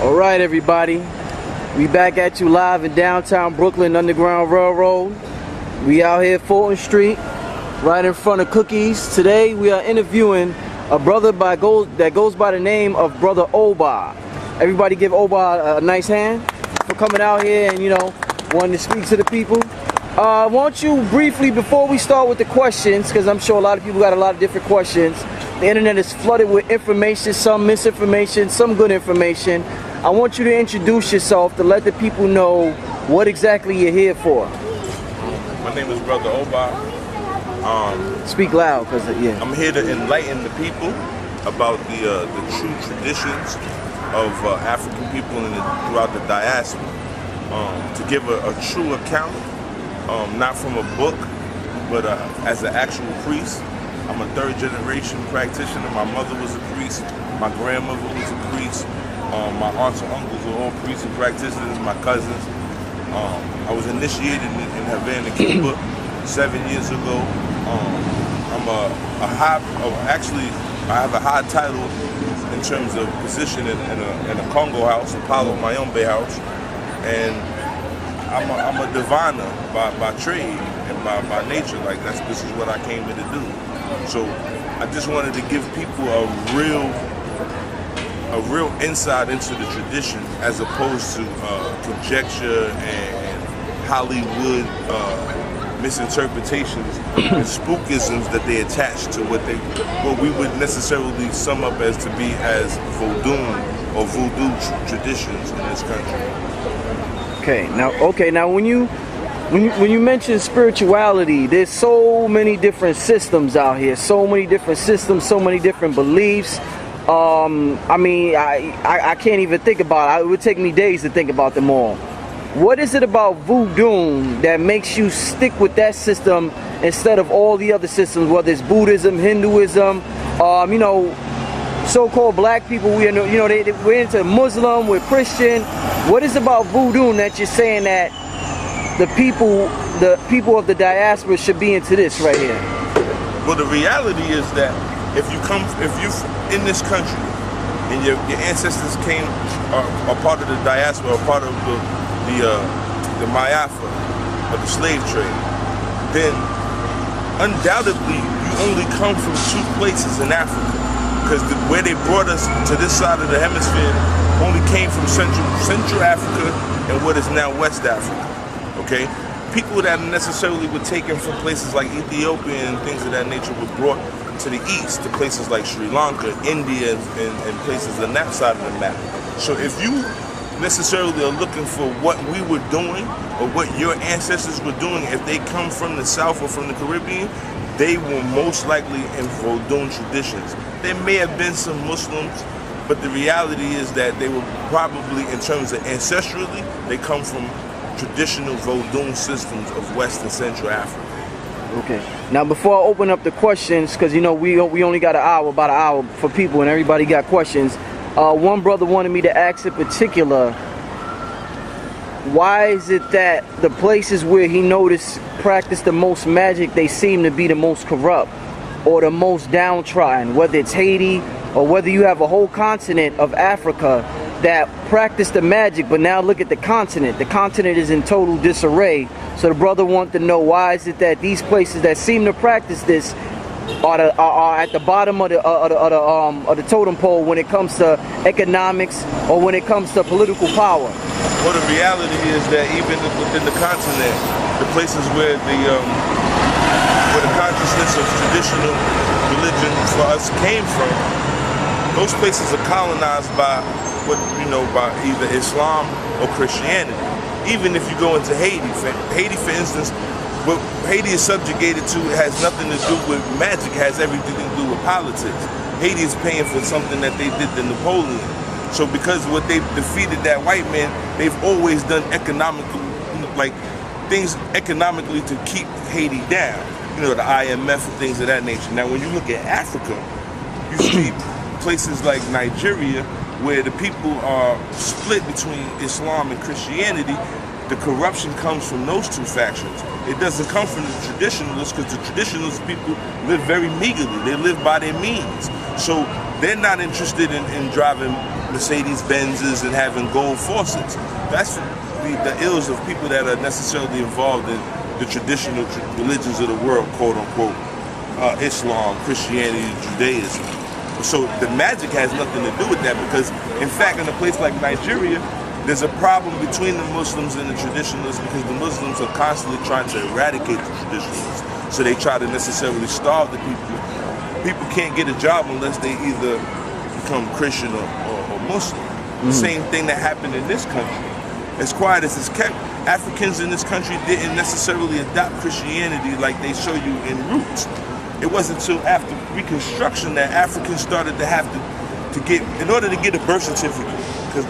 All right, everybody. We back at you live in downtown Brooklyn, Underground Railroad. We out here Fulton Street, right in front of Cookies. Today we are interviewing a brother that goes by the name of Brother Oba. Everybody give Oba a nice hand for coming out here and, wanting to speak to the people. Why don't you briefly, before we start with the questions, because I'm sure a lot of people got a lot of different questions. The internet is flooded with information, some misinformation, some good information. I want you to introduce yourself to let the people know what exactly you're here for. My name is Brother Oba. Speak loud, because yeah. I'm here to enlighten the people about the true traditions of African people throughout the diaspora. To give a true account, not from a book, but as an actual priest. I'm a third generation practitioner. My mother was a priest. My grandmother was a priest. My aunts and uncles were all priests and practitioners. My cousins. I was initiated in Havana, Cuba 7 years ago. I'm I have a high title in terms of position in a Congo house, Apollo Mayombe house, and I'm a diviner by trade and by nature. Like this is what I came here to do. So I just wanted to give people a real insight into the tradition, as opposed to conjecture and Hollywood misinterpretations and spookisms that they attach to what we would necessarily sum up as to be as Voudun or voodoo traditions in this country. Okay, now when you mention spirituality, there's so many different systems out here, so many different systems, so many different beliefs. I can't even think about it. It would take me days to think about them all. What is it about Voudun that makes you stick with that system instead of all the other systems, whether it's Buddhism, Hinduism, so-called black people, we're into Muslim, we're Christian. What is about Voudun that you're saying that the people of the diaspora should be into this right here? Well, the reality is that if you're in this country and your ancestors are part of the diaspora, are part of the Mayafa or the slave trade, then undoubtedly you only come from two places in Africa, because where they brought us to this side of the hemisphere only came from Central Africa and what is now West Africa. Okay, people that necessarily were taken from places like Ethiopia and things of that nature were brought to the east, to places like Sri Lanka, India, and places on that side of the map. So if you necessarily are looking for what we were doing or what your ancestors were doing, if they come from the South or from the Caribbean, they were most likely in Voudun traditions. There may have been some Muslims, but the reality is that they were probably, in terms of ancestrally, they come from traditional Voudun systems of West and Central Africa. Okay. Now, before I open up the questions, because we only got about an hour for people, and everybody got questions. One brother wanted me to ask in particular, why is it that the places where he noticed practice the most magic, they seem to be the most corrupt or the most downtrodden, whether it's Haiti or whether you have a whole continent of Africa that practice the magic, but now look at the continent. The continent is in total disarray. So the brother wanted to know, why is it that these places that seem to practice this are at the bottom of the totem pole when it comes to economics or when it comes to political power? Well, the reality is that even within the continent, the places where the consciousness of traditional religion for us came from, those places are colonized by by either Islam or Christianity. Even if you go into Haiti, for instance, what Haiti is subjugated to has nothing to do with magic, has everything to do with politics. Haiti is paying for something that they did to Napoleon. So because what they defeated that white man, they've always done things economically to keep Haiti down. The IMF and things of that nature. Now, when you look at Africa, you see places like Nigeria, where the people are split between Islam and Christianity. The corruption comes from those two factions. It doesn't come from the traditionalists, because the traditionalist people live very meagerly. They live by their means. So They're not interested in driving Mercedes Benzes and having gold faucets. That's the ills of people that are necessarily involved in the traditional religions of the world, quote unquote, Islam, Christianity, Judaism. So the magic has nothing to do with that, because in fact in a place like Nigeria, there's a problem between the Muslims and the traditionalists, because the Muslims are constantly trying to eradicate the traditionalists. So they try to necessarily starve the people. People can't get a job unless they either become Christian or Muslim. The same thing that happened in this country. As quiet as it's kept, Africans in this country didn't necessarily adopt Christianity like they show you in Roots. It wasn't until after Reconstruction that Africans started to have to get, in order to get a birth certificate, because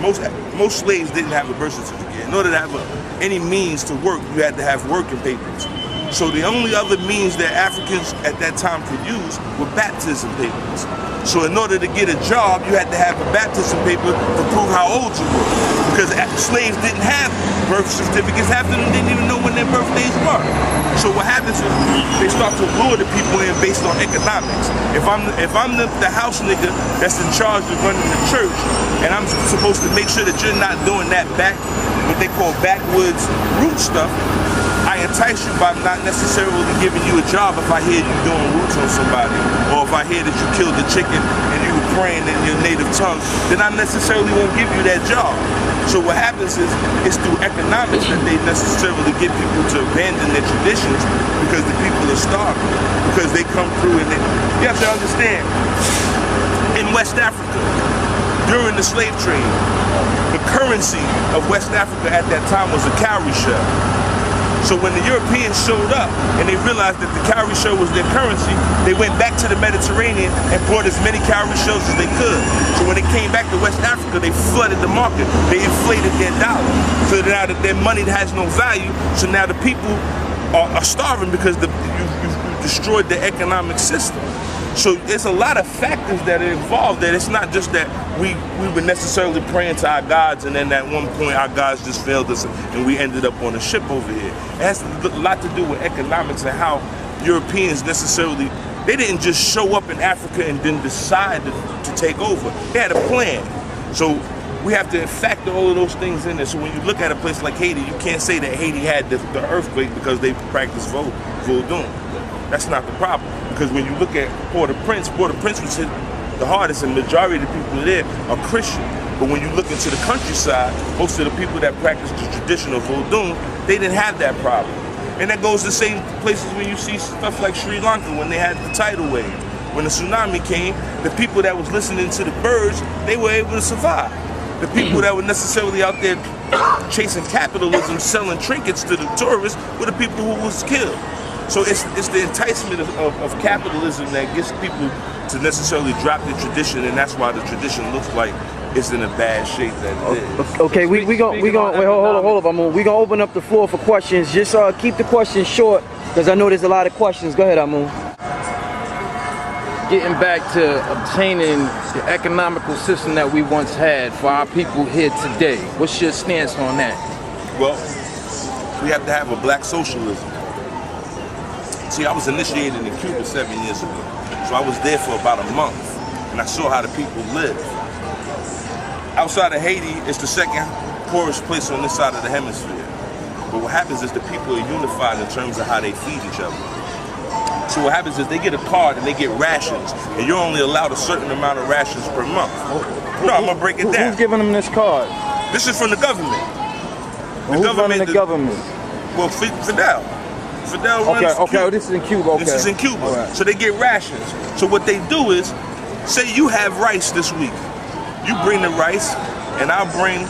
most slaves didn't have a birth certificate. In order to have any means to work, you had to have working papers. So the only other means that Africans at that time could use were baptism papers. So in order to get a job, you had to have a baptism paper to prove how old you were. Because slaves didn't have birth certificates. Half of them didn't even know when their birthdays were. So what happens is they start to lure the people in based on economics. If I'm the house nigga that's in charge of running the church, and I'm supposed to make sure that you're not doing that what they call backwoods root stuff, I entice you by not necessarily giving you a job if I hear you doing roots on somebody, or if I hear that you killed the chicken and you were praying in your native tongue, then I necessarily won't give you that job. So what happens is, it's through economics that they necessarily get people to abandon their traditions, because the people are starving, because they come through and you have to understand, in West Africa, during the slave trade, the currency of West Africa at that time was a cowrie shell. So when the Europeans showed up and they realized that the cowrie shell was their currency, they went back to the Mediterranean and brought as many cowrie shells as they could. So when they came back to West Africa, they flooded the market. They inflated their dollar. So now that their money has no value, so now the people are starving because you destroyed the economic system. So there's a lot of factors that are involved, that it's not just that we were necessarily praying to our gods and then at one point our gods just failed us and we ended up on a ship over here. It has a lot to do with economics and how Europeans necessarily, they didn't just show up in Africa and then decide to take over. They had a plan. So we have to factor all of those things in there. So when you look at a place like Haiti, you can't say that Haiti had the earthquake because they practiced Voudun. That's not the problem. Because when you look at Port-au-Prince was hit the hardest, and the majority of the people there are Christian. But when you look into the countryside, most of the people that practice the traditional Voudun, they didn't have that problem. And that goes to the same places when you see stuff like Sri Lanka when they had the tidal wave. When the tsunami came, the people that was listening to the birds, they were able to survive. The people that were necessarily out there chasing capitalism, selling trinkets to the tourists, were the people who was killed. So it's the enticement of capitalism that gets people to necessarily drop their tradition, and that's why the tradition looks like it's in a bad shape that it is. Okay, we gonna wait, hold up, we gonna open up the floor for questions. Just keep the questions short, because I know there's a lot of questions. Go ahead, Amun. Getting back to obtaining the economical system that we once had for our people here today, what's your stance on that? Well, we have to have a black socialism. See, I was initiated in Cuba 7 years ago, so I was there for about a month, and I saw how the people live. Outside of Haiti, it's the second poorest place on this side of the hemisphere. But what happens is the people are unified in terms of how they feed each other. So what happens is they get a card and they get rations, and you're only allowed a certain amount of rations per month. No, I'm gonna break it down. Who's giving them this card? This is from the government. Who's running the government? Well, Fidel. Fidel runs Okay, oh, this is in Cuba, okay. This is in Cuba. Right. So they get rations. So what they do is, say you have rice this week. You bring the rice, and I'll bring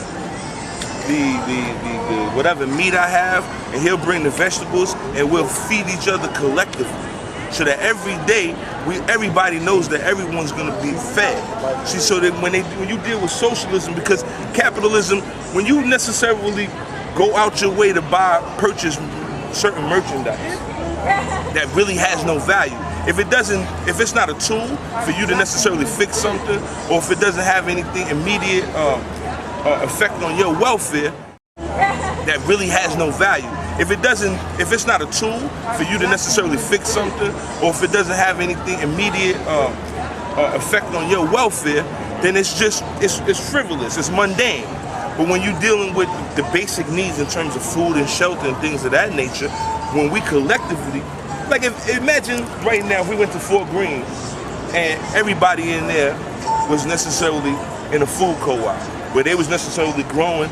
the whatever meat I have, and he'll bring the vegetables, and we'll feed each other collectively. So that every day, everybody knows that everyone's gonna be fed. See, so that when you deal with socialism, because capitalism, when you necessarily go out your way to purchase certain merchandise that really has no value. If it's not a tool for you to necessarily fix something, or if it doesn't have anything immediate effect on your welfare, that really has no value. If it's not a tool for you to necessarily fix something, or if it doesn't have anything immediate effect on your welfare, then it's frivolous, it's mundane. But when you're dealing with the basic needs in terms of food and shelter and things of that nature, when we collectively, like imagine right now if we went to Fort Greene and everybody in there was necessarily in a food co-op, where they was necessarily growing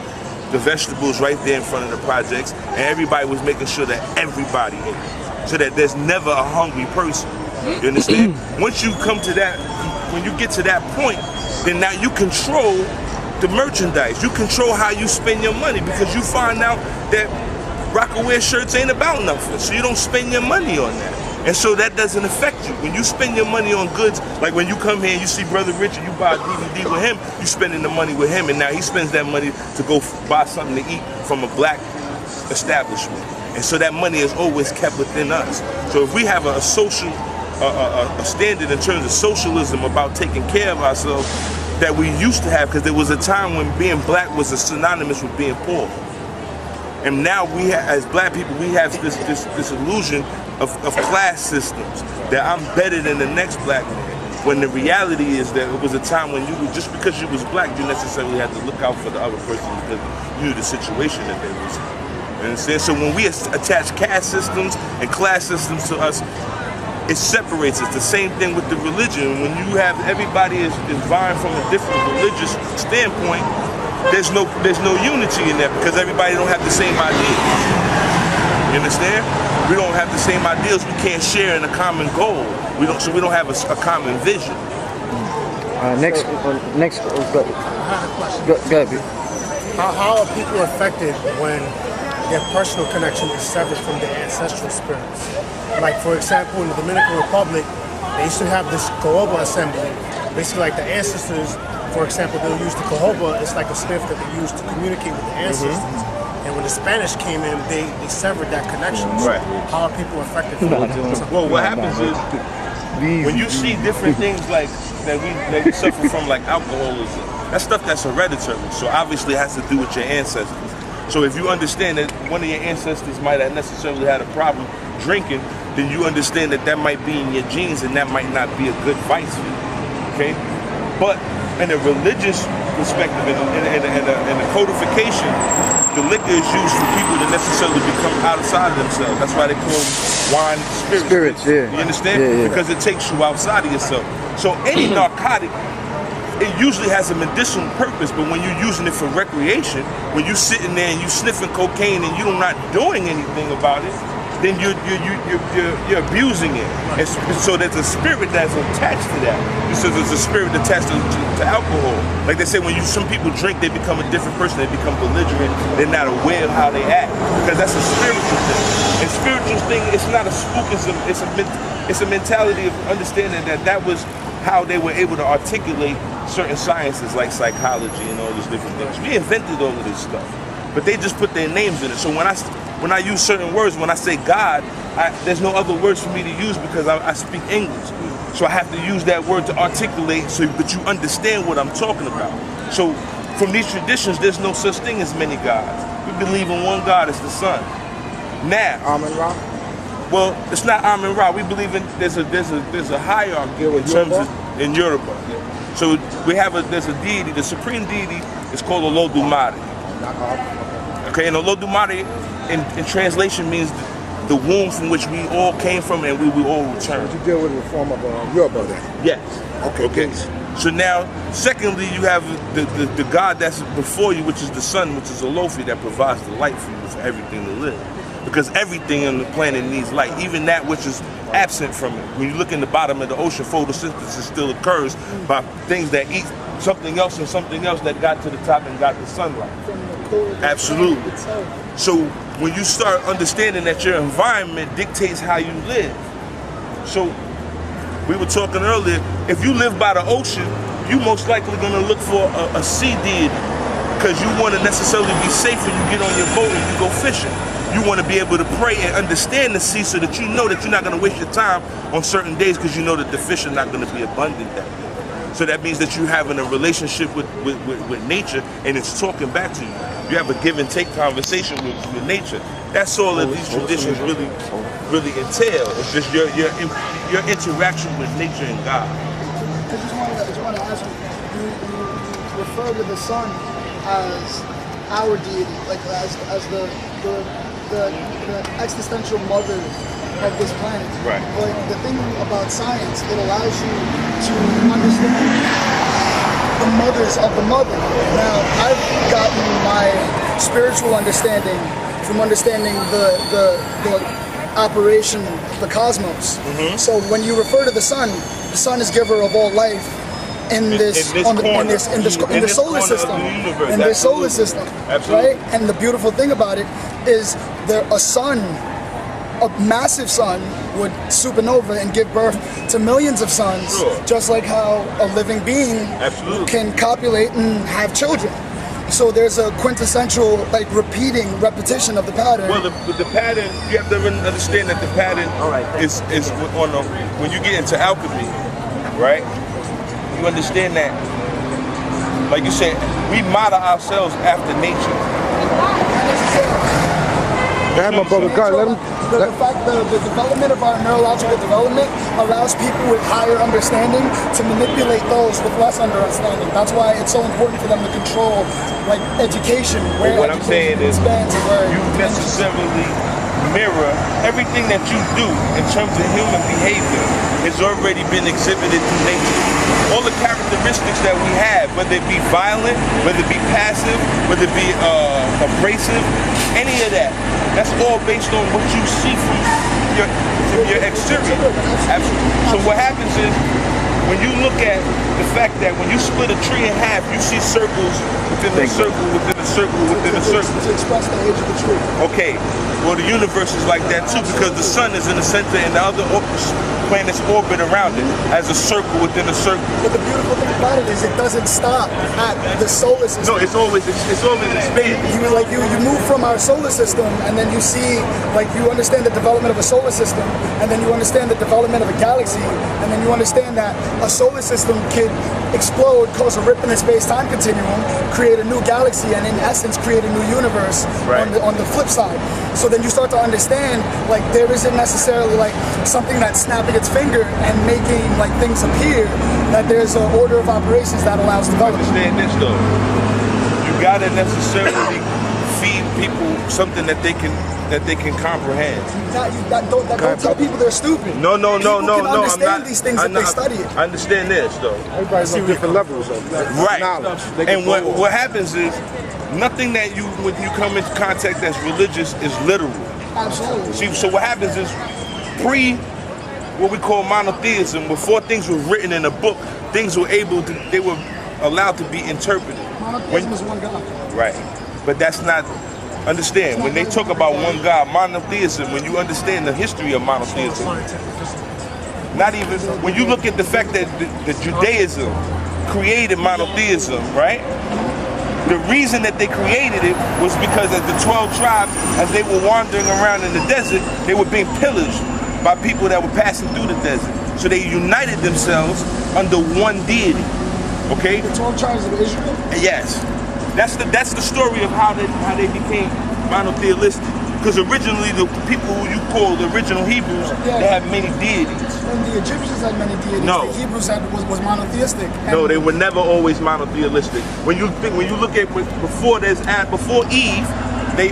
the vegetables right there in front of the projects, and everybody was making sure that everybody ate, so that there's never a hungry person. You understand? Once you come to that, when you get to that point, then now you control the merchandise. You control how you spend your money, because you find out that Rockaware shirts ain't about nothing, so you don't spend your money on that. And so that doesn't affect you. When you spend your money on goods, like when you come here and you see Brother Richard, you buy a DVD with him, you spending the money with him, and now he spends that money to go buy something to eat from a black establishment. And so that money is always kept within us. So if we have a social a standard in terms of socialism about taking care of ourselves that we used to have, because there was a time when being black was synonymous with being poor. And now we, as black people, we have this illusion of class systems, that I'm better than the next black man. When the reality is that it was a time when you were, just because you was black, you necessarily had to look out for the other person because you knew the situation that they was in. You understand? So when we attach caste systems and class systems to us, it separates us. The same thing with the religion. When you have everybody is vying from a different religious standpoint, there's no unity in that, because everybody don't have the same ideals. You understand? We don't have the same ideals. We can't share in a common goal. So we don't have a common vision. Next, I have a question. go ahead, B. How are people affected when their personal connection is severed from their ancestral spirits? Like, for example, in the Dominican Republic, they used to have this caoba assembly. Basically, like the ancestors, for example, they'll use the caoba. It's like a sniff that they use to communicate with the ancestors. And when the Spanish came in, they severed that connection. So Right. how are people affected from that? Well, what happens is, when you see different things like that we suffer from, like alcoholism, that's stuff that's hereditary. So obviously it has to do with your ancestors. So if you understand that one of your ancestors might have necessarily had a problem drinking, then you understand that that might be in your genes, and that might not be a good vice for you. Okay? But in a religious perspective, in the codification, the liquor is used for people to necessarily become outside of themselves. That's why they call wine spirits. Yeah. You understand? Yeah. Because it takes you outside of yourself. So any narcotic, it usually has a medicinal purpose, but when you're using it for recreation, when you're sitting there and you're sniffing cocaine and you're not doing anything about it, then you're abusing it. And so there's a spirit that's attached to that. So there's a spirit attached to alcohol. Like they say, when some people drink, they become a different person. They become belligerent. They're not aware of how they act, because that's a spiritual thing. And spiritual thing, it's not a spookism. It's a mentality of understanding that was how they were able to articulate certain sciences like psychology and all these different things. We invented all of this stuff, but they just put their names in it. So when I use certain words, when I say God, there's no other words for me to use, because I speak English. So I have to use that word to articulate, but you understand what I'm talking about. So from these traditions, there's no such thing as many gods. We believe in one God, as the Son. Now, Amen-Ra? well, it's not Amen-Ra. We believe in there's a hierarchy in terms of in Yoruba. So there's a deity. The supreme deity is called Olodumare. Okay, and Olodumare in translation means the womb from which we all came from, and we will all return. You deal with the form of Yoruba then? Yes. Okay. So now, secondly, you have the God that's before you, which is the sun, which is Olofi, that provides the light for you for everything to live. Because everything on the planet needs light, even that which is absent from it. When you look in the bottom of the ocean, photosynthesis still occurs by things that eat something else and something else that got to the top and got the sunlight. Absolutely. So when you start understanding that your environment dictates how you live. So we were talking earlier, if you live by the ocean, you most likely gonna look for a sea deity, because you want to necessarily be safe when you get on your boat and you go fishing. You want to be able to pray and understand the sea, so that you know that you're not going to waste your time on certain days, because you know that the fish are not going to be abundant that day. So that means that you're having a relationship with nature, and it's talking back to you. You have a give and take conversation with nature. That's all that these traditions really entail. It's just your interaction with nature and God. refer to the sun as our deity, like as the existential mother of this planet. Right. But the thing about science, it allows you to understand the mothers of the mother. Now, I've gotten my spiritual understanding from understanding the operation of the cosmos. So when you refer to the sun is giver of all life in the solar system, in this solar system, right? And the beautiful thing about it is a massive sun would supernova and give birth to millions of suns, just like how a living being can copulate and have children. So there's a quintessential, like, repetition of the pattern. Well, the pattern, you have to understand that the pattern is on when you get into alchemy, right? You understand that, like you said, we model ourselves after nature. My brother, God, let him. The development of our neurological development allows people with higher understanding to manipulate those with less understanding. That's why it's so important for them to control, like, education. Where what I'm saying is, you necessarily mirror everything that you do in terms of human behavior has already been exhibited through nature. All the characteristics that we have, whether it be violent, whether it be passive, whether it be abrasive, any of that, that's all based on what you see from your exterior. Absolutely. So what happens is, when you look at the fact that when you split a tree in half, you see circles within a circle, within a circle, within a circle. To express the age of the tree. Okay, well, the universe is like that too, because the sun is in the center and the other planets orbit around it as a circle within a circle. But the beautiful thing about it is it doesn't stop at the solar system. No, it's always expanding. You move from our solar system, and then you see, like, you understand the development of a solar system, and then you understand the development of a galaxy, and then you understand that a solar system could explode, cause a rip in the space-time continuum, create a new galaxy, and in essence create a new universe on the flip side. So then you start to understand, like, there isn't necessarily, like, something that's snapping its finger and making, like, things appear, that there's an order of operations that allows development. Understand this though, you gotta necessarily feed people something that they can comprehend. Don't tell people they're stupid. No. People can understand these things if they study it. I understand this though. Everybody's on different levels of knowledge. And what happens is, nothing that when you come into contact that's religious is literal. Absolutely. See, so what happens is, what we call monotheism, before things were written in a book, things were they were allowed to be interpreted. Monotheism is one God. Right. But that's not, understand, when they talk about one God, monotheism, when you understand the history of monotheism, not even, when you look at the fact that the Judaism created monotheism, right? The reason that they created it was because as the 12 tribes, as they were wandering around in the desert, they were being pillaged by people that were passing through the desert. So they united themselves under one deity. Okay? The 12 tribes of Israel? Yes. That's the story of how they became monotheistic. Because originally the people who you call the original Hebrews, they had many deities. And the Egyptians had many deities. No. The Hebrews was monotheistic. No, they were never always monotheistic. When you look at before Eve, they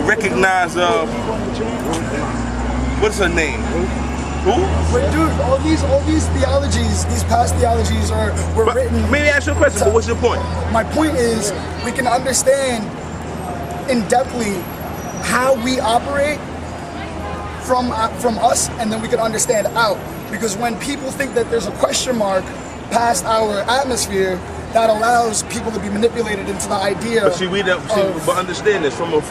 recognize what's her name? Who? But dude, all these theologies, these past theologies were written. Let me ask you a question, but what's your point? My point is, we can understand in-depthly how we operate from us, and then we can understand out. Because when people think that there's a question mark past our atmosphere, that allows people to be manipulated into the idea. But see, but understand this from a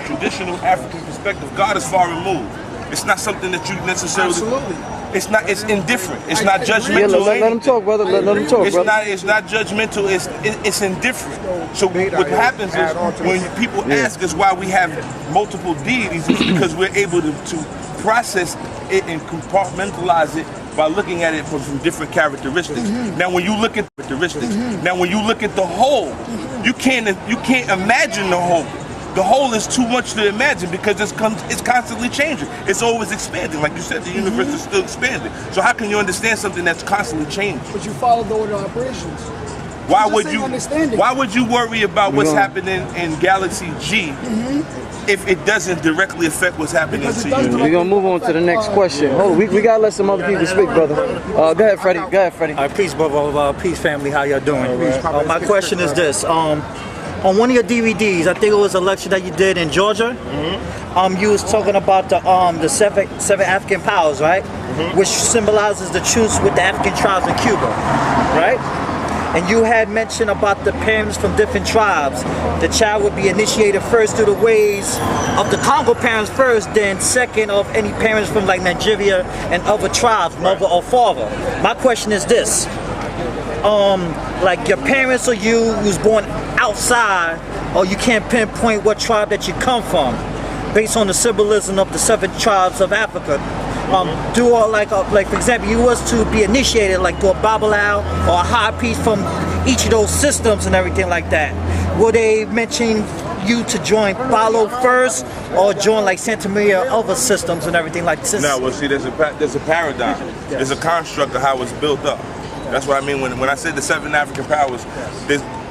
traditional African perspective. God is far removed. It's not something that you necessarily. Absolutely. It's indifferent. It's not judgmental. Yeah, let him talk, brother. Let him talk, brother. It's not judgmental. It's indifferent. So what happens is when people ask us why we have multiple deities, it's because we're able to process it and compartmentalize it by looking at it from different characteristics. Now, when you look at the whole, you can't imagine the whole. The whole is too much to imagine because it's constantly changing. It's always expanding. Like you said, the universe is still expanding. So how can you understand something that's constantly changing? But you follow the order of operations. Why just would saying you? understanding. Why would you worry about what's happening in Galaxy G if it doesn't directly affect what's happening Because to it does you? We're gonna move on to the next question. Hold on, we gotta let some other people speak, brother. Go ahead, Freddie. Go ahead, Freddie. Peace, brother. Peace, family. How y'all doing? My question is this: on one of your DVDs, I think it was a lecture that you did in Georgia. You was talking about the seven African powers, right? Which symbolizes the truce with the African tribes in Cuba, right? And you had mentioned about the parents from different tribes. The child would be initiated first through the ways of the Congo parents first, then second of any parents from like Nigeria and other tribes, mother or father. My question is this. Like your parents or you who's born outside, or you can't pinpoint what tribe that you come from, based on the symbolism of the 7 tribes of Africa. Do all like for example, you was to be initiated like to a Babylao or a high priest from each of those systems and everything like that. Will they mention you to join Follow first, or join like Santa Maria other systems and everything like this? No, well, see, there's a paradigm. There's a construct of how it's built up. That's what I mean when I said the 7 African powers.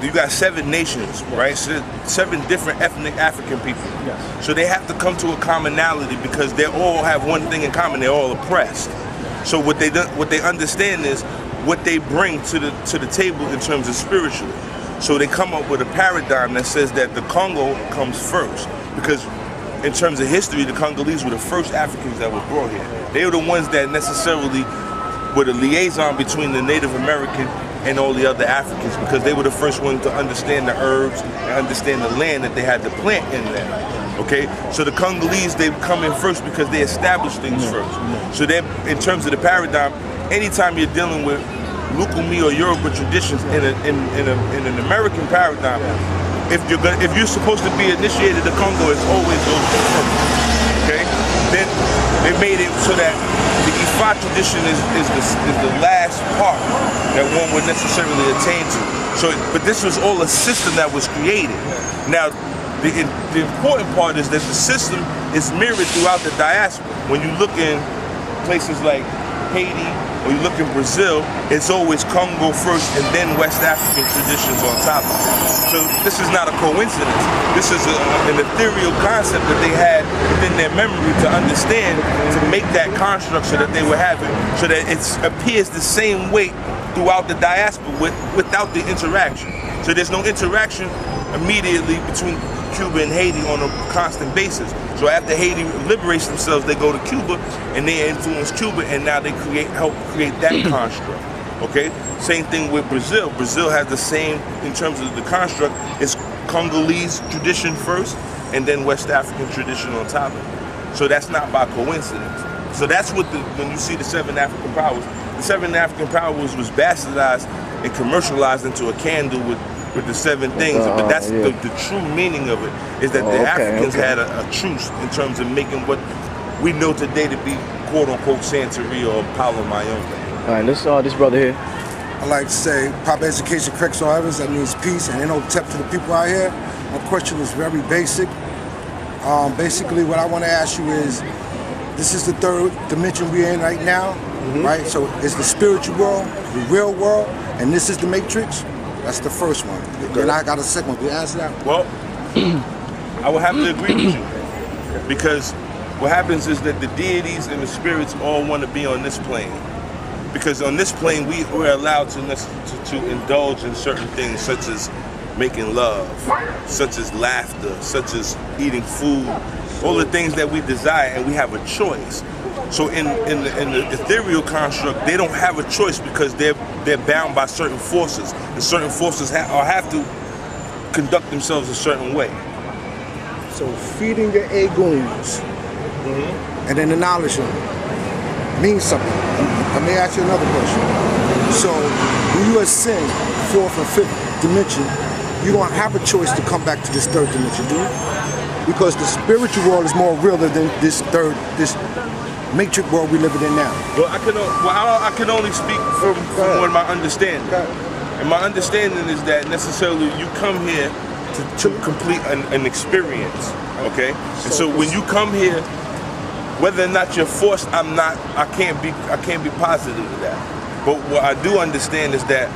You got 7 nations, right? So 7 different ethnic African people. Yes. So they have to come to a commonality because they all have one thing in common: they're all oppressed. So what they understand is what they bring to the table in terms of spiritually. So they come up with a paradigm that says that the Congo comes first, because in terms of history, the Congolese were the first Africans that were brought here. They were the ones that necessarily were the liaison between the Native American and all the other Africans, because they were the first ones to understand the herbs and understand the land that they had to plant in there. Okay, so the Congolese, they come in first because they established things first. So then, in terms of the paradigm, anytime you're dealing with Lukumi or Yoruba traditions in an American paradigm, if you're supposed to be initiated to Congo, it's always those two first. Okay, then they made it so that the Ifa tradition is the last part that one would necessarily attain to. So, but this was all a system that was created. Now, the important part is that the system is mirrored throughout the diaspora. When you look in places like Haiti, or you look in Brazil, it's always Congo first and then West African traditions on top of it. So this is not a coincidence. This is an ethereal concept that they had within their memory to understand, to make that construct so that they were having, so that it appears the same way throughout the diaspora without the interaction. So there's no interaction immediately between Cuba and Haiti on a constant basis. So after Haiti liberates themselves, they go to Cuba and they influence Cuba, and now they help create that construct. Okay? Same thing with Brazil. Brazil has the same, in terms of the construct, it's Congolese tradition first and then West African tradition on top of it. So that's not by coincidence. So that's what when you see the 7 African powers, the 7 African powers was bastardized and commercialized into a candle with the 7 things, but that's the true meaning of it, is that the Africans had a truce in terms of making what we know today to be quote-unquote Santeria or Palo Mayombe. All right, let's this brother here. I like to say, proper education corrects all others. That means peace, and tip to the people out here. My question is very basic. Basically, what I want to ask you is, this is the 3rd dimension we're in right now, right? So it's the spiritual world, the real world, and this is the matrix. That's the first one. Then I got a second one. Can you answer that? Well, I would have to agree with you, because what happens is that the deities and the spirits all want to be on this plane. Because on this plane, we're allowed to indulge in certain things, such as making love, such as laughter, such as eating food, all the things that we desire, and we have a choice. So in the ethereal construct, they don't have a choice, because they're bound by certain forces, and certain forces have to conduct themselves a certain way. So feeding your egoons and then acknowledging means something. Let me ask you another question. So when you ascend 4th and 5th dimension, you don't have a choice to come back to this 3rd dimension, do you? Because the spiritual world is more realer than this matrix world we're living in now. Well, I can only speak from what my understanding. And my understanding is that necessarily you come here to complete an experience, okay? And so when you come here, whether or not you're forced, I can't be positive of that. But what I do understand is that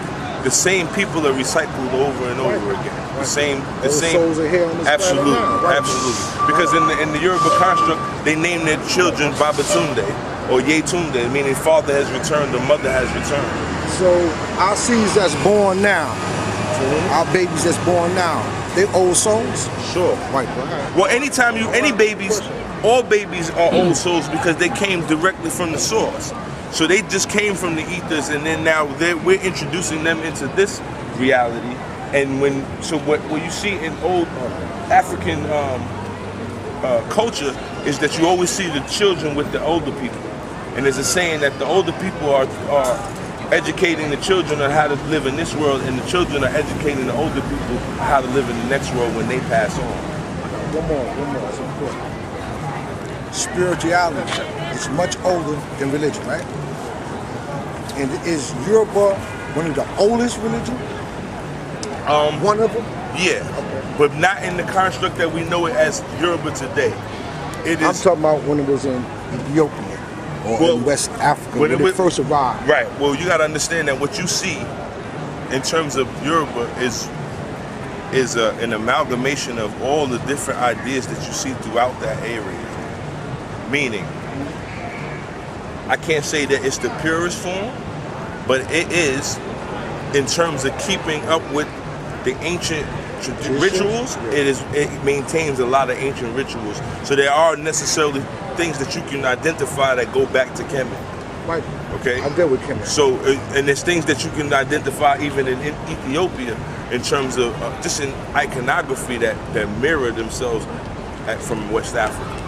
the same people are recycled over and over again. The same souls are here on this absolutely, planet now, right? absolutely. Because in the Yoruba construct, they name their children Babatunde or Yetunde, meaning father has returned or mother has returned. So our seeds that's born now, our babies that's born now, they old souls? Sure. Right. Go ahead. Well, anytime all babies are old souls because they came directly from the source. So they just came from the ethers, and then now we're introducing them into this reality. And what you see in old African culture is that you always see the children with the older people. And there's a saying that the older people are educating the children on how to live in this world, and the children are educating the older people how to live in the next world when they pass on. One more. It's important. Spirituality is much older than religion, right? And is Yoruba one of the oldest religions? One of them? Yeah, but not in the construct that we know it as Yoruba today. I'm talking about when it was in Ethiopia or in West Africa when it first arrived. Right. Well, you got to understand that what you see in terms of Yoruba is an amalgamation of all the different ideas that you see throughout that area. Meaning, I can't say that it's the purest form, but it is in terms of keeping up with the ancient rituals. It maintains a lot of ancient rituals. So there are necessarily things that you can identify that go back to Kemet. Right. Okay. I deal with Kemet. So and there's things that you can identify even in Ethiopia in terms of just in iconography that mirror themselves from West Africa.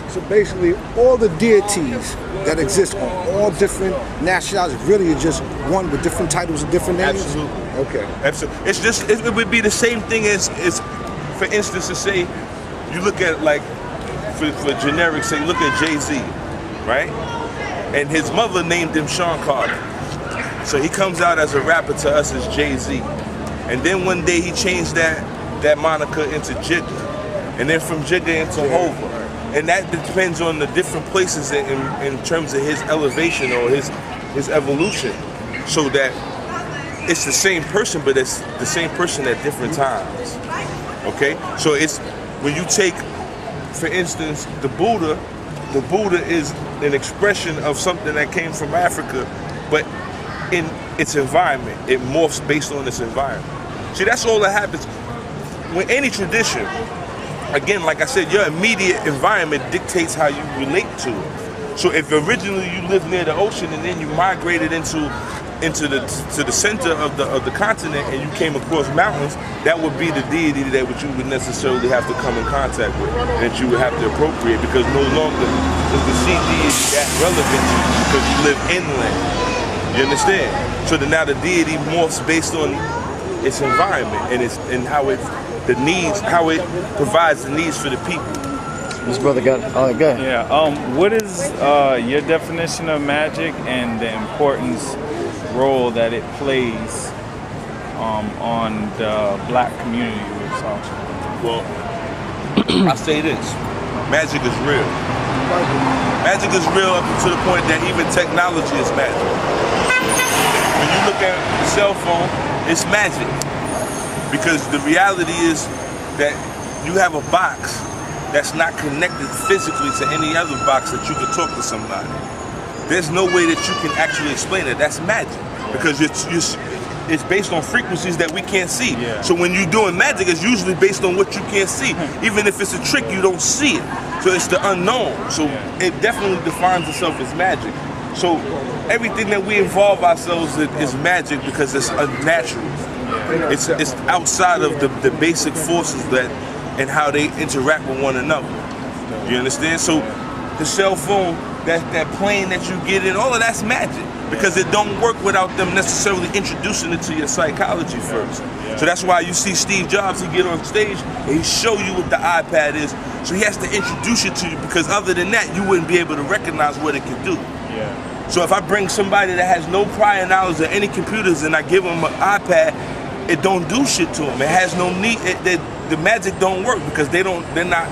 So basically, all the deities that exist on all different nationalities really are just one with different titles and different names? Absolutely. Okay. Absolutely. It's just, it would be the same thing as for instance, to say, you look at like, for generic, say, look at Jay-Z, right? And his mother named him Sean Carter. So he comes out as a rapper to us as Jay-Z. And then one day he changed that moniker into Jigga. And then from Jigga into Hova. And that depends on the different places in terms of his elevation or his evolution. So that it's the same person, but it's the same person at different times. Okay? So it's, when you take, for instance, the Buddha is an expression of something that came from Africa, but in its environment, it morphs based on its environment. See, that's all that happens. When any tradition, again, like I said, your immediate environment dictates how you relate to it. So if originally you lived near the ocean and then you migrated into the center of the continent and you came across mountains, that would be the deity that you would necessarily have to come in contact with, and that you would have to appropriate, because no longer is the sea deity that relevant to you because you live inland. You understand? So now the deity morphs based on its environment and how it provides the needs for the people. This brother got good. Yeah. What is your definition of magic and the importance role that it plays on the black community we're talking? Well, I say this: magic is real. Magic is real up to the point that even technology is magic. When you look at the cell phone, it's magic. Because the reality is that you have a box that's not connected physically to any other box that you can talk to somebody. There's no way that you can actually explain it. That's magic. Because it's based on frequencies that we can't see. Yeah. So when you're doing magic, it's usually based on what you can't see. Even if it's a trick, you don't see it. So it's the unknown. So it definitely defines itself as magic. So everything that we involve ourselves in is magic because it's unnatural. It's outside of the basic forces and how they interact with one another. You understand? So the cell phone, that plane that you get in, all of that's magic, because it don't work without them necessarily introducing it to your psychology first. So that's why you see Steve Jobs, he get on stage and he show you what the iPad is. So he has to introduce it to you, because other than that, you wouldn't be able to recognize what it can do. So if I bring somebody that has no prior knowledge of any computers and I give them an iPad, it don't do shit to them. It has no need. The magic don't work because they're not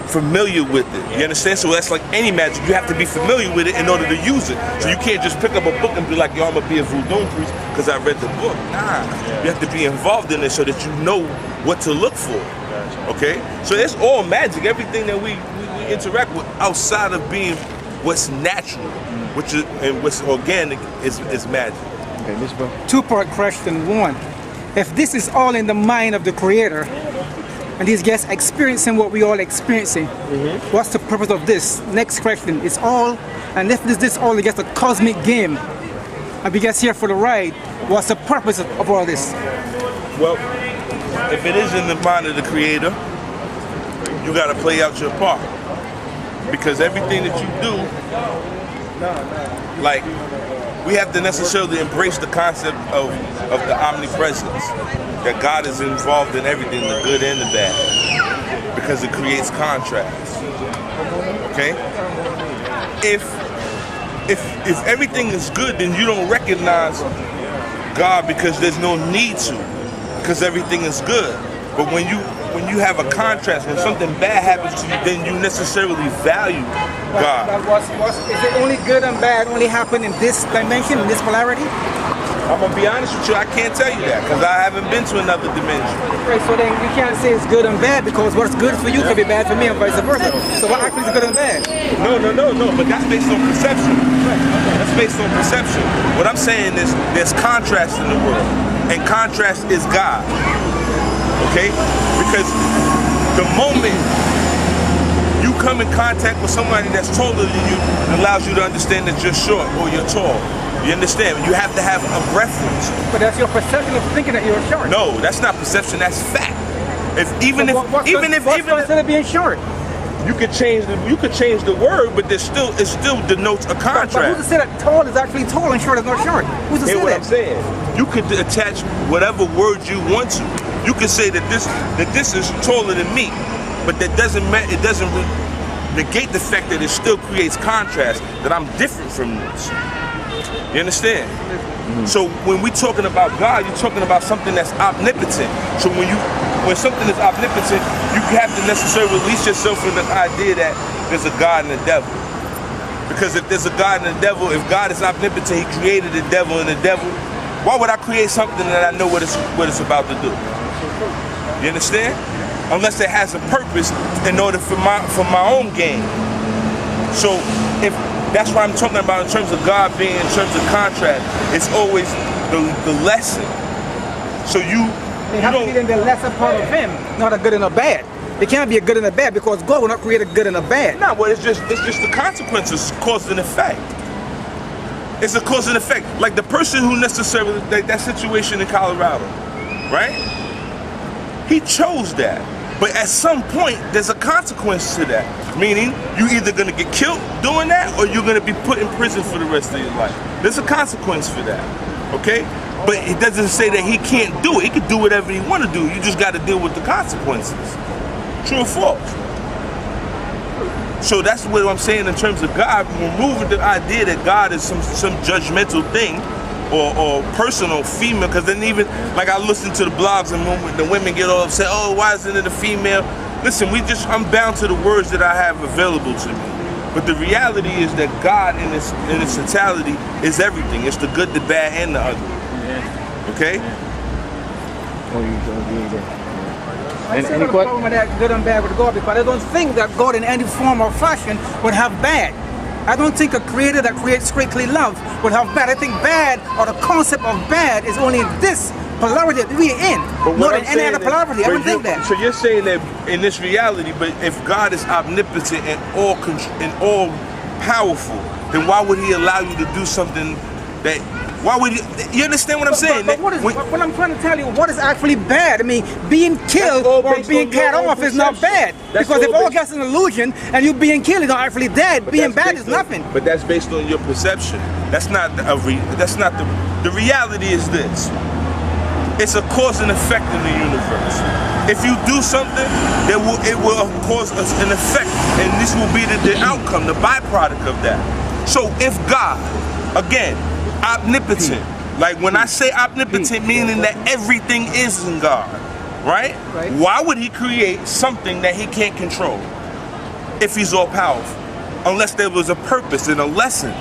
familiar with it. You understand? So that's like any magic. You have to be familiar with it in order to use it. So you can't just pick up a book and be like, yo, I'm gonna be a Voudun priest because I read the book. Nah, you have to be involved in it so that you know what to look for. Okay? So it's all magic. Everything that we interact with outside of being what's natural, which is and what's organic is magic. Okay, Mr. Bro. Two-part question. One, if this is all in the mind of the Creator, and these guys experiencing what we all experiencing, what's the purpose of this? Next question. It's all, and if this all is just a cosmic game, and we guys here for the ride, what's the purpose of all this? Well, if it is in the mind of the Creator, you got to play out your part. Because everything that you do, like, we have to necessarily embrace the concept of the omnipresence. That God is involved in everything, the good and the bad. Because it creates contrast. Okay? If everything is good, then you don't recognize God because there's no need to. Because everything is good. But when you have a contrast, when something bad happens to you, then you necessarily value God. But is it only good and bad only happen in this dimension, in this polarity? I'm gonna be honest with you, I can't tell you that because I haven't been to another dimension. Right, so then you can't say it's good and bad because what's good for you can be bad for me and vice versa. So what actually is good and bad? No, but that's based on perception. That's based on perception. What I'm saying is there's contrast in the world, and contrast is God. Okay? Because the moment you come in contact with somebody that's taller than you, it allows you to understand that you're short or you're tall. You understand? You have to have a reference. But that's your perception of thinking that you're short. No, that's not perception, that's fact. Even what's instead of being short? you could change the word, but it still denotes a contrast. But who's to say that tall is actually tall and short is not short? Who's to say Hear what that? I'm saying? You could attach whatever word you want to. You could say that this is taller than me, but that doesn't negate the fact that it still creates contrast, that I'm different from this. You understand? So when we're talking about God, you're talking about something that's omnipotent. So when something is omnipotent, you have to necessarily release yourself from the idea that there's a God and a devil. Because if there's a God and a devil, if God is omnipotent, he created the devil and the devil, why would I create something that I know what it's about to do? You understand? Unless it has a purpose in order for my own gain. So if that's what I'm talking about in terms of God being in terms of contrast, it's always the lesson. So you have to be in the lesser part of him, not a good and a bad. It can't be a good and a bad because God will not create a good and a bad. No, but it's just the consequences, cause and effect. It's a cause and effect. Like the person who necessarily, like that situation in Colorado, right? He chose that. But at some point, there's a consequence to that. Meaning, you're either gonna get killed doing that or you're gonna be put in prison for the rest of your life. There's a consequence for that, okay? But it doesn't say that he can't do it. He can do whatever he wanna do. You just gotta deal with the consequences. True or false? So that's what I'm saying in terms of God, removing the idea that God is some judgmental thing or personal female, because then even, like I listen to the blogs and when the women get all upset, oh, why isn't it a female? Listen, I'm bound to the words that I have available to me. But the reality is that God in its totality is everything. It's the good, the bad, and the ugly. Okay? I say the problem with that good and bad with God because I don't think that God in any form or fashion would have bad. I don't think a creator that creates strictly love would have bad. I think bad, or the concept of bad, is only in this polarity that we're in, not in any other polarity. I don't think that. So you're saying that in this reality, but if God is omnipotent and all powerful, then why would he allow you to do something that, why would you understand what I'm saying? But what I'm trying to tell you, what is actually bad? I mean, being killed or being cut off is not bad. Because if all gets an illusion and you being killed is not actually dead, being bad is nothing. But that's based on your perception. That's not the reality is this. It's a cause and effect in the universe. If you do something, it will cause an effect, and this will be the outcome, the byproduct of that. So if God, again, omnipotent, Like when I say omnipotent, meaning that everything is in God, right? Why would he create something that he can't control if he's all powerful? Unless there was a purpose and a lesson.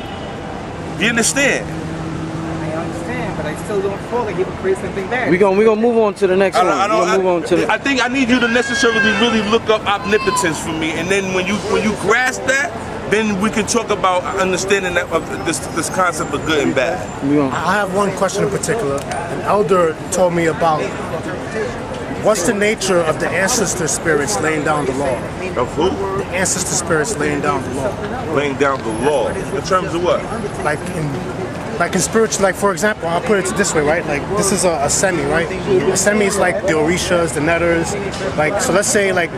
Do you understand? I understand, but I still don't feel like he would create something bad. We're gonna move on to the next one. I think I need you to necessarily really look up omnipotence for me, and then when you grasp that, then we can talk about understanding that of this concept of good and bad. I have one question in particular. An elder told me about what's the nature of the ancestor spirits laying down the law? Of who? The ancestor spirits laying down the law. Laying down the law. In terms of what? Like in spiritual, like for example, I'll put it this way, right? Like this is a semi, right? A semi is like the Orishas, the Netters. Like, so let's say like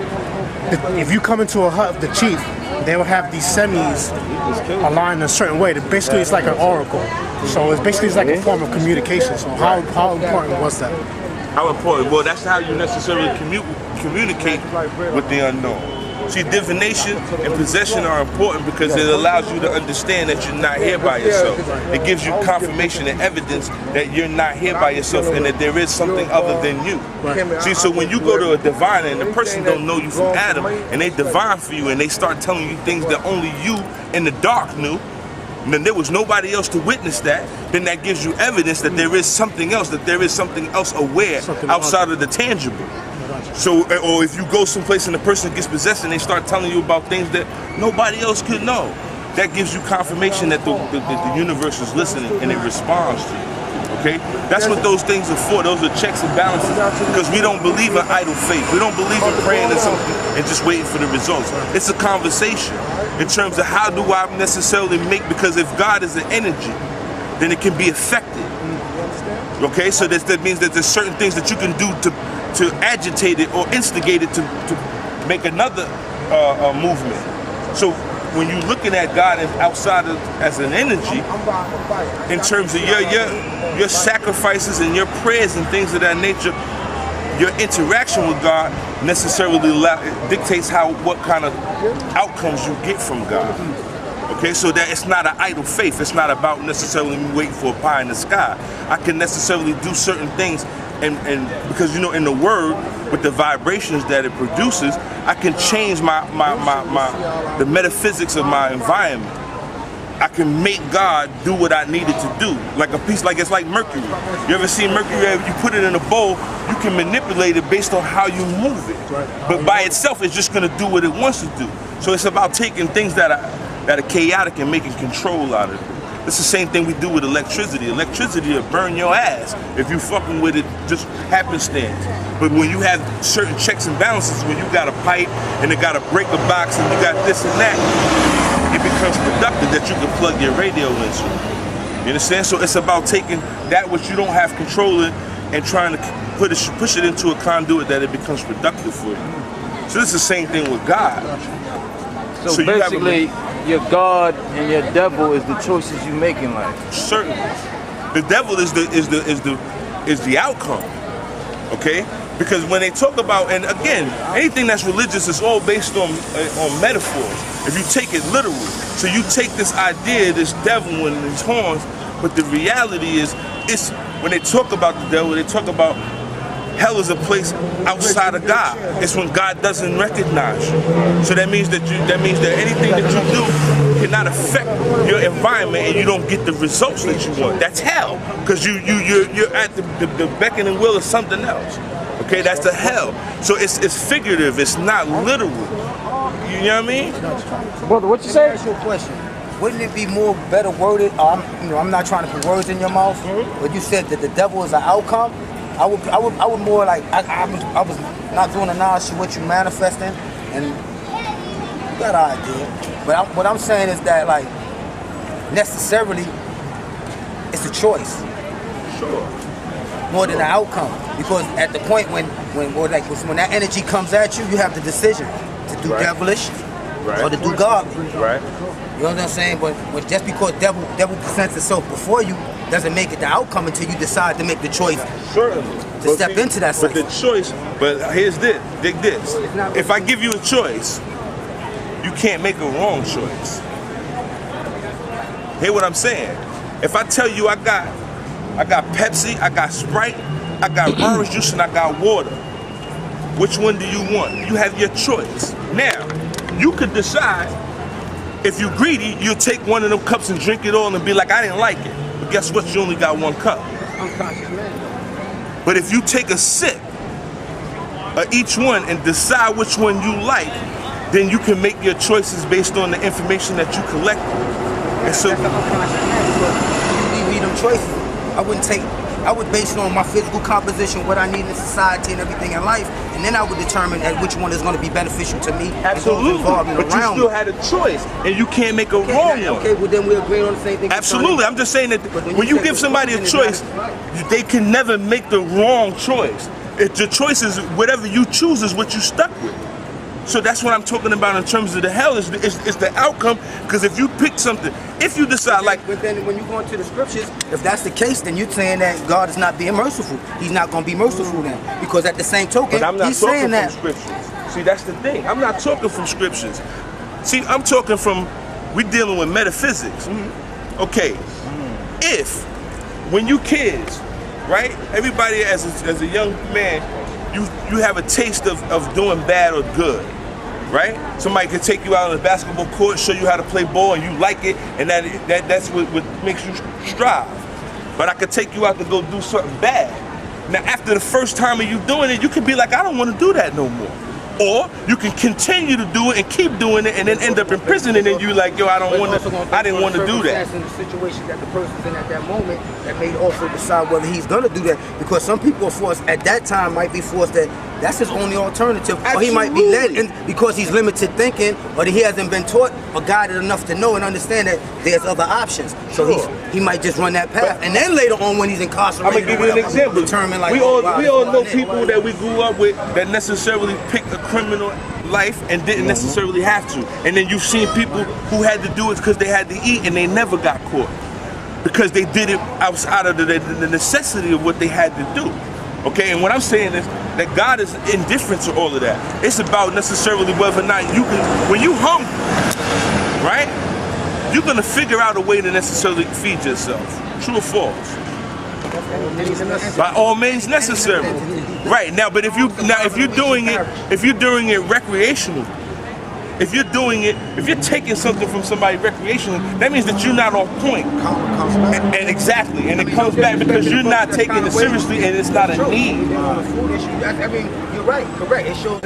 if you come into a hut of the chief, they will have these semis aligned a certain way. Basically, it's like an oracle. So it's basically like a form of communication. So how important was that? How important? Well, that's how you necessarily communicate with the unknown. See, divination and possession are important because it allows you to understand that you're not here by yourself. It gives you confirmation and evidence that you're not here by yourself and that there is something other than you. See, so when you go to a diviner and the person don't know you from Adam and they divine for you and they start telling you things that only you in the dark knew, and then there was nobody else to witness that, then that gives you evidence that there is something else, aware outside of the tangible. So, or if you go someplace and the person gets possessed and they start telling you about things that nobody else could know, that gives you confirmation that the universe is listening and it responds to you. Okay? That's what those things are for. Those are checks and balances. Because we don't believe in idle faith. We don't believe in praying to something and just waiting for the results. It's a conversation in terms of how do I necessarily make, because if God is an energy, then it can be affected. Okay? So that means that there's certain things that you can do to agitate it or instigate it to make another movement. So when you're looking at God outside as an energy, in terms of your sacrifices and your prayers and things of that nature, your interaction with God necessarily dictates what kind of outcomes you get from God. Okay, so that it's not an idle faith. It's not about necessarily me waiting for a pie in the sky. I can necessarily do certain things, and because in the word, with the vibrations that it produces, I can change the metaphysics of my environment. I can make God do what I needed to do. It's like mercury. You ever seen mercury? You put it in a bowl, you can manipulate it based on how you move it. But by itself, it's just gonna do what it wants to do. So it's about taking things that are chaotic and making control out of it. It's the same thing we do with electricity. Electricity will burn your ass if you fucking with it just happenstance. But when you have certain checks and balances, when you got a pipe and it got a breaker box and you got this and that, it becomes productive that you can plug your radio into. You understand? So it's about taking that which you don't have control in and trying to push it into a conduit that it becomes productive for you. So it's the same thing with God. So basically, your God and your devil is the choices you make in life. Certainly, the devil is the outcome. Okay, because when they talk about, and again, anything that's religious is all based on metaphors. If you take it literal, so you take this idea, this devil and his horns, but the reality is, it's when they talk about the devil, they talk about hell is a place outside of God. It's when God doesn't recognize you. So that means that anything that you do cannot affect your environment and you don't get the results that you want. That's hell, because you're at the beckoning will of something else. Okay, that's the hell. So it's figurative. It's not literal. You know what I mean? Brother, what you say? Ask you a question. Wouldn't it be more better worded? I'm not trying to put words in your mouth, but you said that the devil is an outcome. I would more like I was not doing analysis of what you manifesting, and you got an idea. But what I'm saying is that like necessarily it's a choice. Sure. More than an outcome, because at the point when that energy comes at you, you have the decision to do devilish or to do godly. Right. You know what I'm saying? But just because devil presents itself before you doesn't make it the outcome until you decide to make the choice. Certainly. To step into that cycle. But the choice, here's this, dig this. If I give you a choice, you can't make a wrong choice. Hear what I'm saying? If I tell you I got I got Pepsi, I got Sprite, I got orange juice, and I got water. Which one do you want? You have your choice. Now, you could decide, if you're greedy, you'll take one of them cups and drink it all and be like, I didn't like it. But guess what? You only got one cup. Unconscious man. But if you take a sip of each one and decide which one you like, then you can make your choices based on the information that you collected. And so, That's the unconscious man. Because you leave me them choices. I would base it on my physical composition, what I need in society and everything in life, and then I would determine at which one is going to be beneficial to me. absolutely. But you still had a choice, and you can't make a wrong one. Okay, well then we agree on the same thing. Absolutely. I'm just saying that when you give somebody a choice, they can never make the wrong choice. Your choice is whatever you choose is what you stuck with. So that's what I'm talking about in terms of the hell is the outcome. Because if you pick something, if you decide But then when you go into the scriptures, if that's the case, then you're saying that God is not being merciful. He's not going to be merciful then. Because at the same token, but I'm not he's talking saying from that. scriptures. See, that's the thing. I'm not talking from scriptures. See, I'm talking from, we're dealing with metaphysics. Okay, if, when you kids, right, everybody as a young man, you have a taste of doing bad or good, right? Somebody can take you out on the basketball court, show you how to play ball, and you like it, and that's what makes you strive. But I could take you out to go do something bad. Now, after the first time of you doing it, you could be like, I don't want to do that no more. Or you can continue to do it and keep doing it, and then end up in prison, and then you like, yo, I didn't want to do that. In the situation that the person's in at that moment, that may also decide whether he's gonna do that. Because some people are forced at that time might be forced that that's his only alternative, or he might be led in because he's limited thinking, or he hasn't been taught or guided enough to know and understand that there's other options. So he might just run that path, and then later on when he's incarcerated, I'm gonna give you an example. Determine like, we all know people that we grew up with that necessarily picked a criminal life and didn't necessarily have to. And then you've seen people who had to do it because they had to eat and they never got caught. Because they did it outside of the necessity of what they had to do. Okay, and what I'm saying is that God is indifferent to all of that. It's about necessarily whether or not you can, when you hungry, right? You're gonna figure out a way to necessarily feed yourself. True or false? By all means necessary. Right now, but if you're doing it recreationally, if you're taking something from somebody recreationally, that means that you're not on point. And exactly, and it comes back because you're not taking it seriously, and it's not a need. I mean, you're right, correct. It shows.